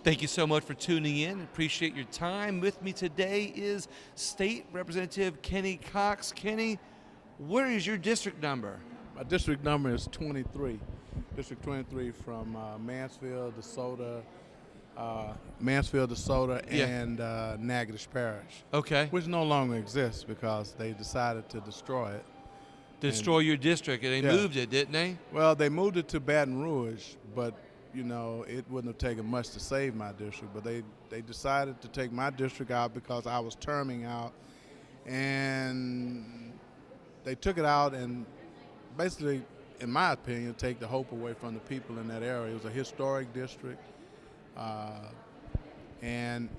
Thank you so much for tuning in. Appreciate your time. With me today is State Representative Kenny Cox. Kenny, where is your district number? My district number is 23. District 23 from Mansfield, DeSoto, and Natchitoches Parish. Okay. Which no longer exists because they decided to destroy it. Destroy your district, and they moved it, didn't they? Well, they moved it to Baton Rouge, but it wouldn't have taken much to save my district. But they decided to take my district out because I was terming out, and they took it out and basically, in my opinion, take the hope away from the people in that area. It was a historic district, and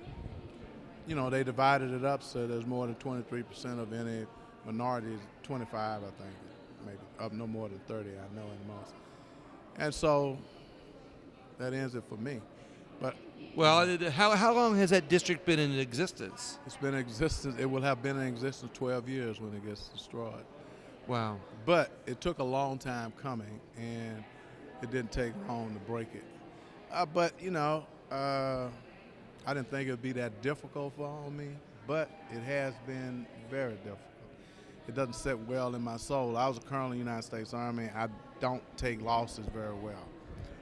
they divided it up so there's more than 23% of any minorities, 25, I think, maybe up no more than 30, I know at most. And so that ends it for me. But how long has that district been in existence? it's been in existence. It will have been in existence 12 years when it gets destroyed. Wow. But it took a long time coming, and it didn't take long to break it. But I didn't think it would be that difficult for me, but it has been very difficult. It doesn't sit well in my soul. I was a colonel in the United States Army. I don't take losses very well.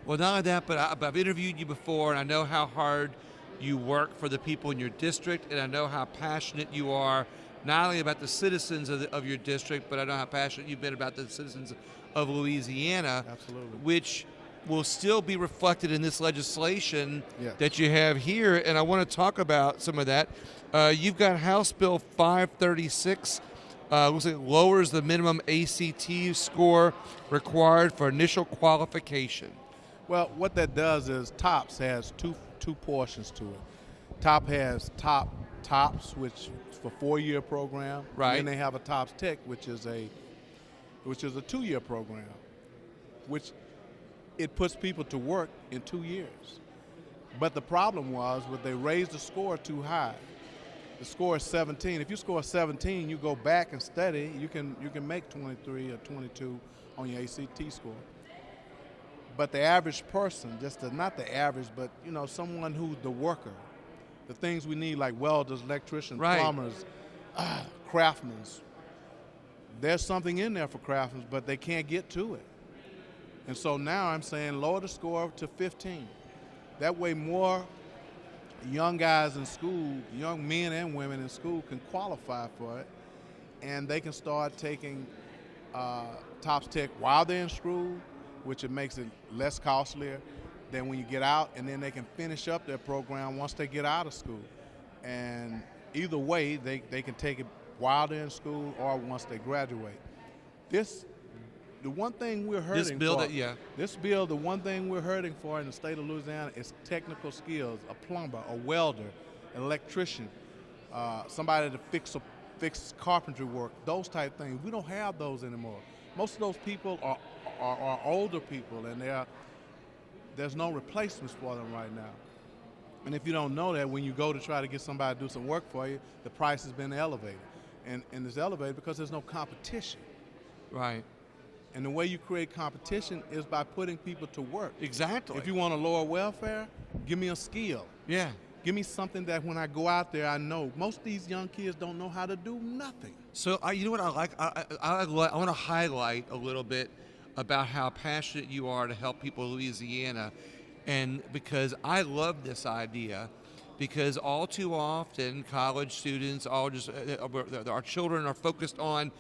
Well, not only that, but I've interviewed you before, and I know how hard you work for the people in your district, and I know how passionate you are, not only about the citizens of your district, but I know how passionate you've been about the citizens of Louisiana. Absolutely. Which will still be reflected in this legislation Yes. that you have here, and I want to talk about some of that. You've got House Bill 536. Looks like it lowers the minimum ACT score required for initial qualification. Well, what that does is TOPS has two portions to it. TOP has TOPS, which is for 4-year program. Right. And then they have a TOPS Tech, which is a 2-year program, which it puts people to work in 2 years. But the problem was they raised the score too high. The score is 17. If you score 17, you go back and study. You can make 23 or 22 on your ACT score. But the average person, not the average, but someone who's the worker, the things we need like welders, electricians, right, plumbers, craftsmen. There's something in there for craftsmen, but they can't get to it. And so now I'm saying lower the score to 15. That way more young guys in school, young men and women in school can qualify for it, and they can start taking TOPS Tech while they're in school, which it makes it less costlier than when you get out, and then they can finish up their program once they get out of school. And either way, they can take it while they're in school or once they graduate. The one thing we're hurting the one thing we're hurting for in the state of Louisiana is technical skills, a plumber, a welder, an electrician, somebody to fix carpentry work, those type things. We don't have those anymore. Most of those people are older people, and there's no replacements for them right now. And if you don't know that, when you go to try to get somebody to do some work for you, the price has been elevated. And it's elevated because there's no competition. Right. And the way you create competition is by putting people to work. Exactly. If you want to lower welfare, give me a skill. Yeah. Give me something that when I go out there, I know. Most of these young kids don't know how to do nothing. So you know what I like? I want to highlight a little bit about how passionate you are to help people in Louisiana, and because I love this idea. Because all too often, college students, our children are focused on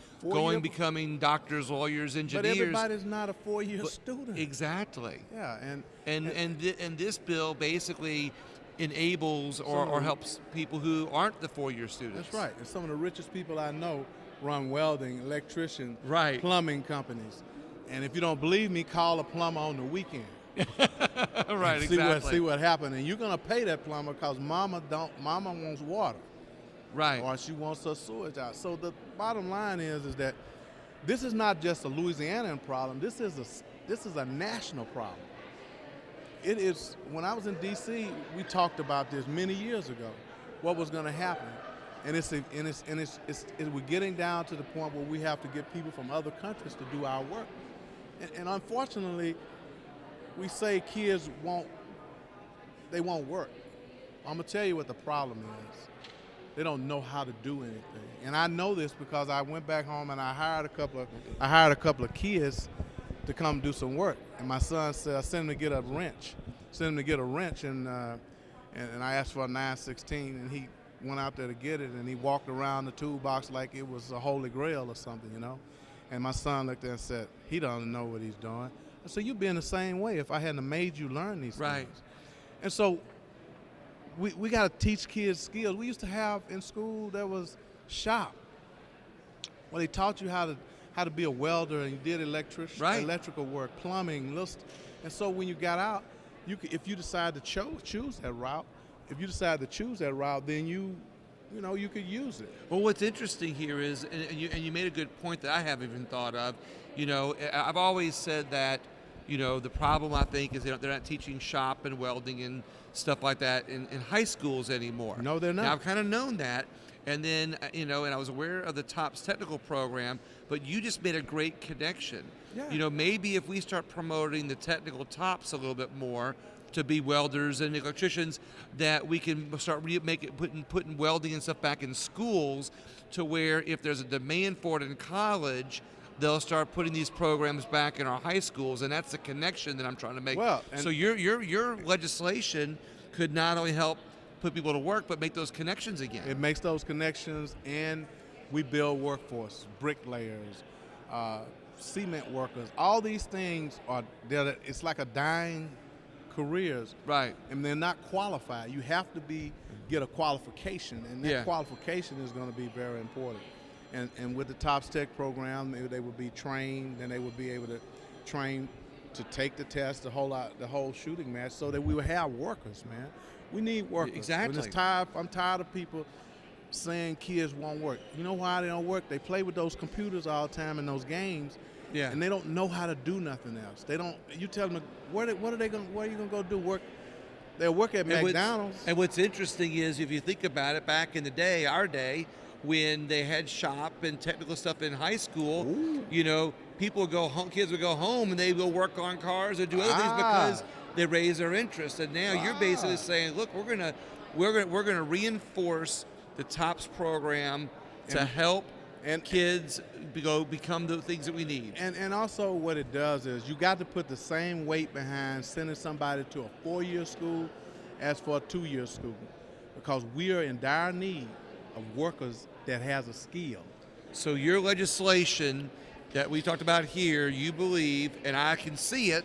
becoming doctors, lawyers, engineers. But everybody's not a 4-year student. Exactly. Yeah, and this bill basically enables or helps people who aren't the 4-year students. That's right. And some of the richest people I know run welding, electrician, right, plumbing companies. And if you don't believe me, call a plumber on the weekend. Right, exactly. See what happened, and you're gonna pay that plumber because mama wants water, right, or she wants her sewage out. So the bottom line is that this is not just a Louisianian problem. This is a national problem. It is. When I was in D.C., we talked about this many years ago. What was going to happen, and we're getting down to the point where we have to get people from other countries to do our work, and unfortunately. We say kids won't they won't work. I'm gonna tell you what the problem is. They don't know how to do anything, and I know this because I went back home and I hired a couple of kids to come do some work. And my son said, I sent him to get a wrench. And I asked for a 916, and he went out there to get it, and he walked around the toolbox like it was a holy grail or something, you know. And my son looked there and said, he doesn't know what he's doing. I said, you'd be in the same way if I hadn't made you learn these things. And so we got to teach kids skills. We used to have in school, there was shop, where they taught you how to be a welder, and you did electrical work, plumbing, and so when you got out, if you decide to choose that route, then you could use it. Well, what's interesting here is, and you made a good point that I haven't even thought of. You know, I've always said that, you know, the problem I think is they're not teaching shop and welding and stuff like that in high schools anymore. No, they're not. Now, I've kind of known that. And then, you know, and I was aware of the TOPS technical program, but you just made a great connection. Yeah. You know, maybe if we start promoting the technical TOPS a little bit more to be welders and electricians, that we can start putting welding and stuff back in schools, to where if there's a demand for it in college, they'll start putting these programs back in our high schools, and that's the connection that I'm trying to make. Well, so your legislation could not only help put people to work, but make those connections again. It makes those connections, and we build workforce, bricklayers, cement workers. All these things it's like a dying careers. Right. And they're not qualified. You have to get a qualification, and that qualification is going to be very important. And with the TOPS Tech program, they would be trained, and they would be able to train to take the test, the whole shooting match, so that we would have workers, man. We need workers. Exactly. I'm tired of people saying kids won't work. You know why they don't work? They play with those computers all the time in those games, and they don't know how to do nothing else. They don't. You tell them where are you gonna go do work? They'll work at McDonald's. And what's interesting is, if you think about it, back in the day, our day, when they had shop and technical stuff in high school, you know, kids would go home and they will work on cars or do other things because they raise their interest. And now you're basically saying, look, we're gonna reinforce the TOPS program to help kids become the things that we need. And also what it does is, you got to put the same weight behind sending somebody to a 4-year school as for a 2-year school, because we are in dire need of workers that has a skill. So your legislation that we talked about here, you believe, and I can see it,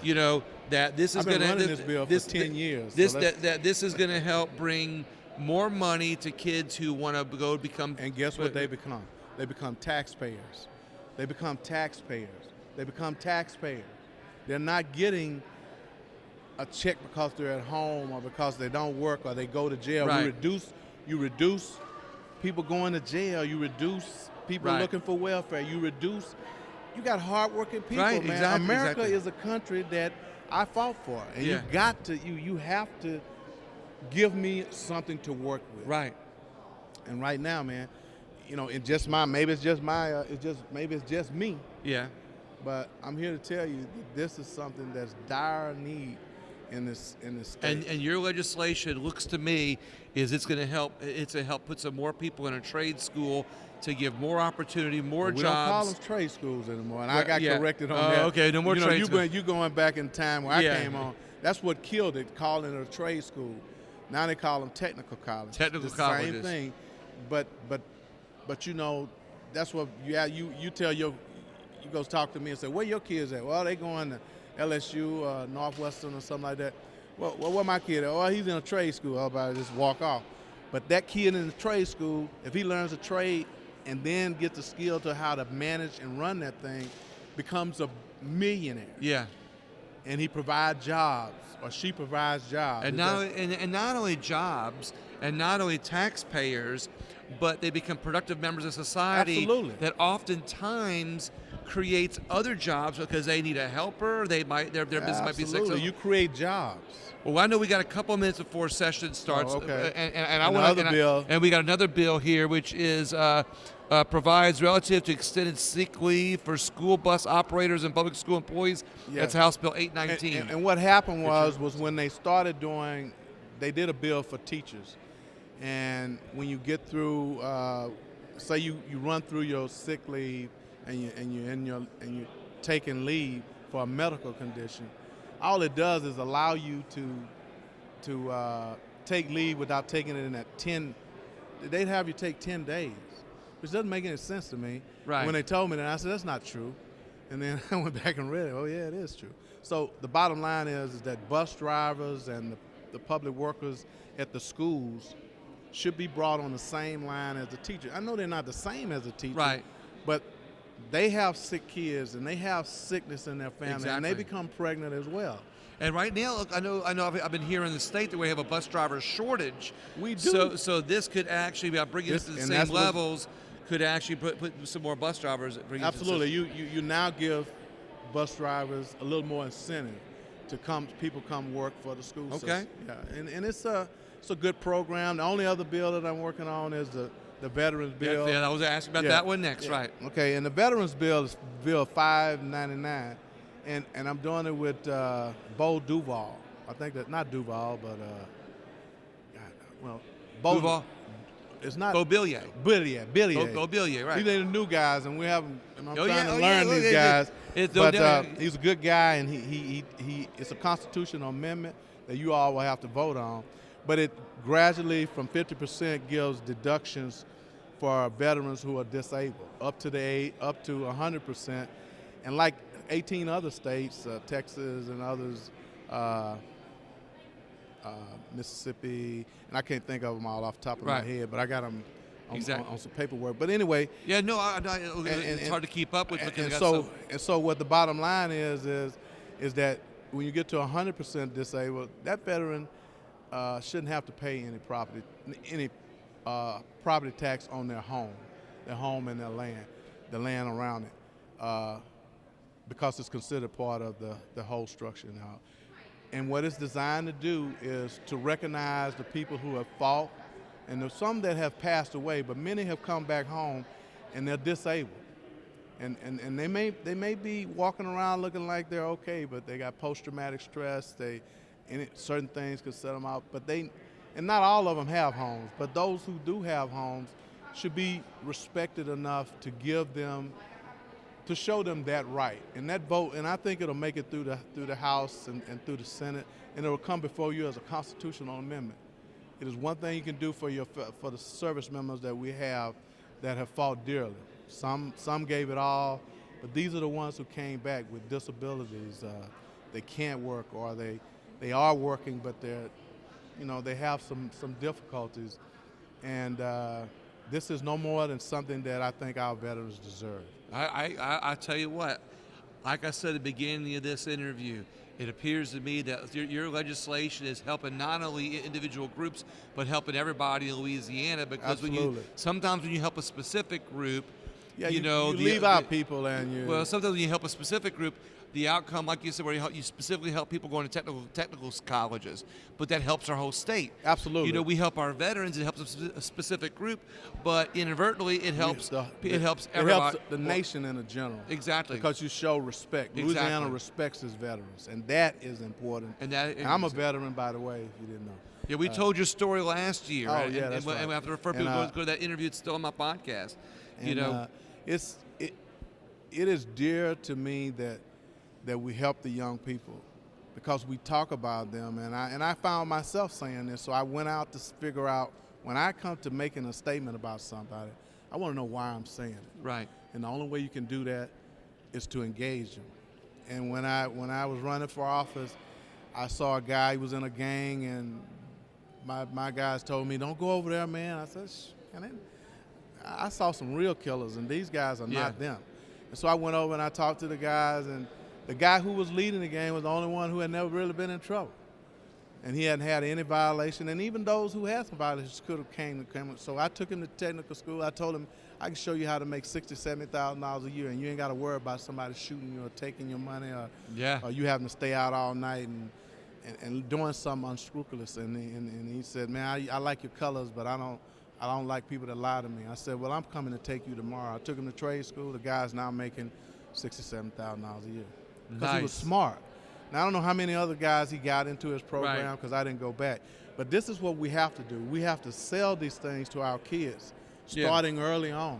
you know, that this is going to... I've been running this bill for 10 years. That this is going to help bring more money to kids who want to go become... And guess what they become? They become taxpayers. They become taxpayers. They're not getting a check because they're at home or because they don't work or they go to jail. Right. You reduce people going to jail. You reduce people looking for welfare. You got hardworking people, man. Exactly, America is a country that I fought for, and you have to give me something to work with. Right. And right now, man, you know, maybe it's just me. Yeah. But I'm here to tell you that this is something that's dire need in this state. And your legislation looks to me is it's going to help. It's to help put some more people in a trade school to give more opportunity, more jobs. We don't call them trade schools anymore, and I got corrected on that. Okay, no more trade schools. You going back in time where I came on. That's what killed it, calling it a trade school. Now they call them technical colleges. Technical colleges. Same thing, but you know, that's what you tell you go talk to me and say, where your kids at? Well, they going to LSU, Northwestern or something like that. Well, where my kid at? Oh, he's in a trade school. How about I just walk off? But that kid in the trade school, if he learns a trade and then gets the skill to how to manage and run that thing, becomes a millionaire. Yeah. And he provides jobs, or she provides jobs. And not only jobs, and not only taxpayers, but they become productive members of society. Absolutely. That oftentimes creates other jobs because they need a helper. Their business might be Absolutely. successful. You create jobs. Well, I know we got a couple minutes before session starts. Oh, okay. And I want to. And we got another bill here, which is provides relative to extended sick leave for school bus operators and public school employees. Yes. That's House Bill 819. And what happened was when they started doing, they did a bill for teachers, and when you get through, say you run through your sick leave and you're taking leave for a medical condition, all it does is allow you to take leave without taking it in that 10. They'd have you take 10 days, which doesn't make any sense to me. Right. When they told me that, I said that's not true, and then I went back and read it. Oh yeah, it is true. So the bottom line is that bus drivers and the public workers at the schools should be brought on the same line as the teacher. I know they're not the same as a teacher, Right. but they have sick kids and they have sickness in their family, Exactly. and they become pregnant as well. And right now, look, I know. I've been here in the state that we have a bus driver shortage. We do. So this could actually, by bringing it to the same levels, could actually put some more bus drivers. Absolutely. You now give bus drivers a little more incentive to people come work for the school system. Okay. Yeah, and it's a good program. The only other bill that I'm working on is the Veterans Bill. Yeah, I was asking about that one next, right? Okay, and the Veterans Bill is Bill 599, and I'm doing it with Bo Duval. I think that not Duval, but Bo Duval. It's not Bobillier. Billier, Bobillier, right? These are the new guys, and we haven't. I'm trying to oh, learn these guys. But he's he's a good guy, and he it's a constitutional amendment that you all will have to vote on. But it gradually, from 50%, gives deductions for veterans who are disabled, up to 100%, and like 18 other states, Texas and others, Mississippi, and I can't think of them all off the top of my head, but I got them on some paperwork. But anyway, yeah, no, it's hard to keep up with. And so what the bottom line is that when you get to 100% disabled, that veteran shouldn't have to pay any property tax on their home and their land, the land around it, because it's considered part of the whole structure now. And what it's designed to do is to recognize the people who have fought, and there's some that have passed away, but many have come back home and they're disabled. And they may be walking around looking like they're okay, but they got post-traumatic stress. Certain things could set them out, and not all of them have homes, but those who do have homes should be respected enough to to show them that right. And that vote, and I think it'll make it through the House and through the Senate, and it'll come before you as a constitutional amendment. It is one thing you can do for the service members that we have that have fought dearly. Some gave it all, but these are the ones who came back with disabilities. They can't work, or they are working, but they have some difficulties. And this is no more than something that I think our veterans deserve. I tell you what, like I said at the beginning of this interview, it appears to me that your legislation is helping not only individual groups, but helping everybody in Louisiana, because sometimes when you help a specific group, you leave out people, and well, sometimes when you help a specific group, the outcome, like you said, where you specifically help people going to technical colleges, but that helps our whole state. Absolutely. We help our veterans. It helps a specific group, but inadvertently it helps everybody. It helps the nation in general. Exactly. Because you show respect. Exactly. Louisiana respects its veterans, and that is important. And I'm a veteran, by the way, if you didn't know. Yeah, we told your story last year. Oh, yeah, that's right. And we have to refer people to go to that interview. It's still on my podcast. It is dear to me that we help the young people, because we talk about them, and I found myself saying this, so I went out to figure out, when I come to making a statement about somebody, I want to know why I'm saying it. Right. And the only way you can do that is to engage them. And when I was running for office, I saw a guy, he was in a gang, and my guys told me, don't go over there, man. I said, I saw some real killers, and these guys are not them. And so I went over and I talked to the guys, and the guy who was leading the game was the only one who had never really been in trouble. And he hadn't had any violation, and even those who had some violations could have came. So I took him to technical school. I told him, I can show you how to make $60,000, $70,000 a year, and you ain't got to worry about somebody shooting you or taking your money, or you having to stay out all night and doing something unscrupulous. And he said, man, I like your colors, but I don't like people that lie to me. I said, well, I'm coming to take you tomorrow. I took him to trade school. The guy's now making $67,000 a year because he was smart. Now, I don't know how many other guys he got into his program because I didn't go back. But this is what we have to do. We have to sell these things to our kids starting early on.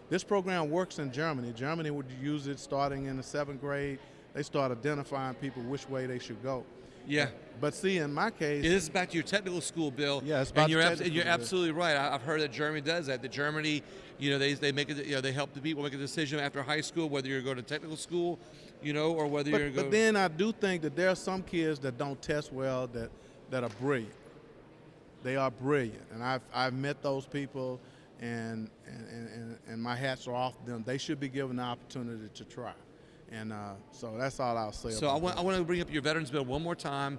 This program works in Germany. Germany would use it starting in the 7th grade. They start identifying people which way they should go. Yeah. But see, in my case, it is back to your technical school bill. Yeah, it's about and you're absolutely right. I've heard that Germany does that. That Germany, they make it. They help the people make a decision after high school whether you're going to technical school, or whether you're going. But then I do think that there are some kids that don't test well that are brilliant. They are brilliant, and I've met those people, and my hats are off to them. They should be given the opportunity to try. And so that's all I'll say. So I want to bring up your Veterans Bill one more time,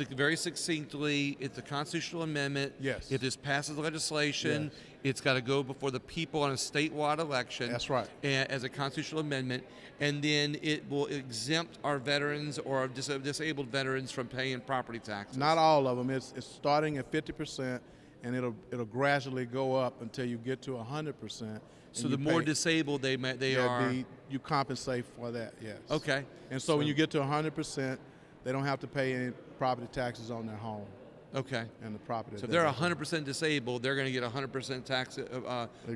very succinctly. It's a constitutional amendment. Yes. If this passes legislation, it's got to go before the people on a statewide election. That's right. As a constitutional amendment, and then it will exempt our veterans or disabled veterans from paying property taxes. Not all of them. It's starting at 50%, and it'll gradually go up until you get to 100%. So the more disabled they are, you compensate for that. Yes. Okay. And so when you get to 100%, they don't have to pay any property taxes on their home. Okay. And the property. So if they're 100% disabled, they're going to get 100% tax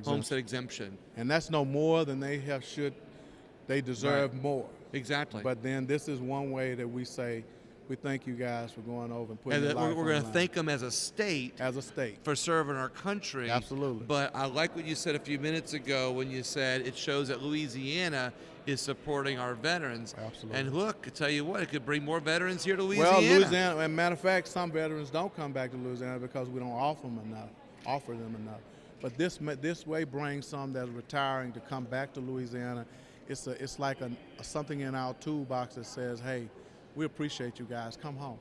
homestead exemption. And that's no more than they they deserve more. Exactly. But then this is one way that we say, we thank you guys for going over and putting your life on the line. We're going to thank them as a state. For serving our country. Absolutely. But I like what you said a few minutes ago when you said it shows that Louisiana is supporting our veterans. Absolutely. And look, I tell you what, it could bring more veterans here to Louisiana. Well, Louisiana, as a matter of fact, some veterans don't come back to Louisiana because we don't offer them enough. But this way brings some that are retiring to come back to Louisiana. It's like something in our toolbox that says, hey, we appreciate you guys. Come home.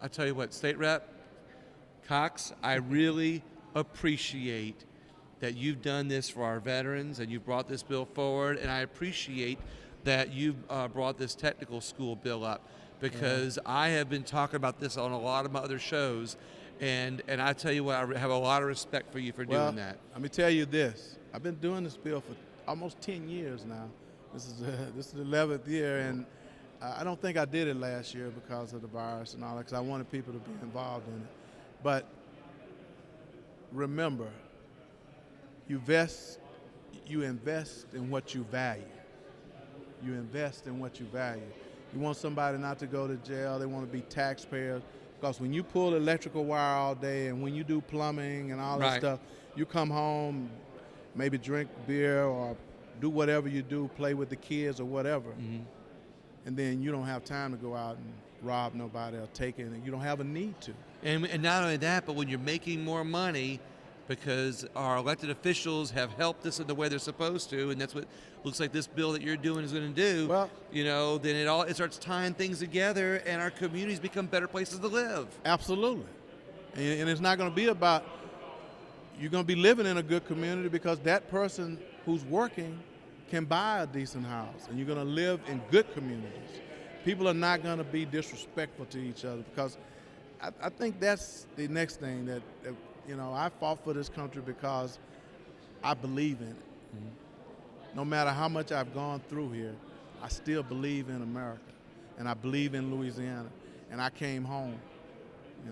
I tell you what, State Rep Cox, I really appreciate that you've done this for our veterans and you've brought this bill forward, and I appreciate that you've brought this technical school bill up because I have been talking about this on a lot of my other shows, and I tell you what, I have a lot of respect for you for doing that. Let me tell you this. I've been doing this bill for almost 10 years now. This is the 11th year, and I don't think I did it last year because of the virus and all that, because I wanted people to be involved in it. But remember, you invest in what you value. You invest in what you value. You want somebody not to go to jail. They want to be taxpayers. Because when you pull electrical wire all day and when you do plumbing and all that stuff, you come home, maybe drink beer or do whatever you do, play with the kids or whatever. Mm-hmm. And then you don't have time to go out and rob nobody or take it, and you don't have a need to. And not only that, but when you're making more money because our elected officials have helped us in the way they're supposed to, and that's what looks like this bill that you're doing is going to do, then it starts tying things together and our communities become better places to live. Absolutely. And it's not going to be about, you're going to be living in a good community because that person who's working can buy a decent house, and you're going to live in good communities. People are not going to be disrespectful to each other because I think that's the next thing that I fought for this country because I believe in it. Mm-hmm. No matter how much I've gone through here, I still believe in America, and I believe in Louisiana. And I came home.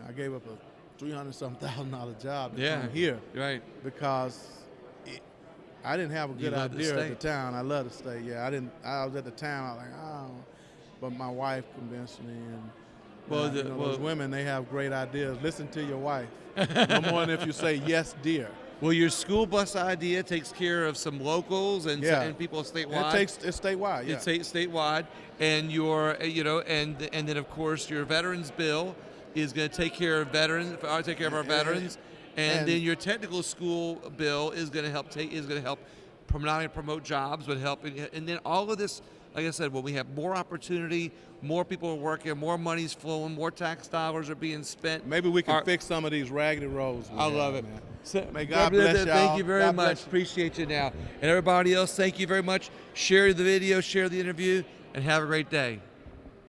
I gave up a $300,000 job to come here, because I didn't have a good idea at the time. I love the state. Yeah, I was at the time. I was like, oh, but my wife convinced me. And those women, they have great ideas. Listen to your wife. No more than if you say yes, dear. Well, your school bus idea takes care of some locals and people statewide. It's statewide. Yeah. It's statewide, and and then of course your veterans bill is going to take care of veterans. Take care of our veterans. And then your technical school bill is going to help not only promote jobs, but help. And then all of this like I said, when we have more opportunity, more people are working, more money's flowing, more tax dollars are being spent. Maybe we can fix some of these raggedy roads. I love it. Man. So, May God bless y'all. Thank you very God much. bless you. Appreciate you now. And everybody else, thank you very much. Share the video, share the interview, and have a great day.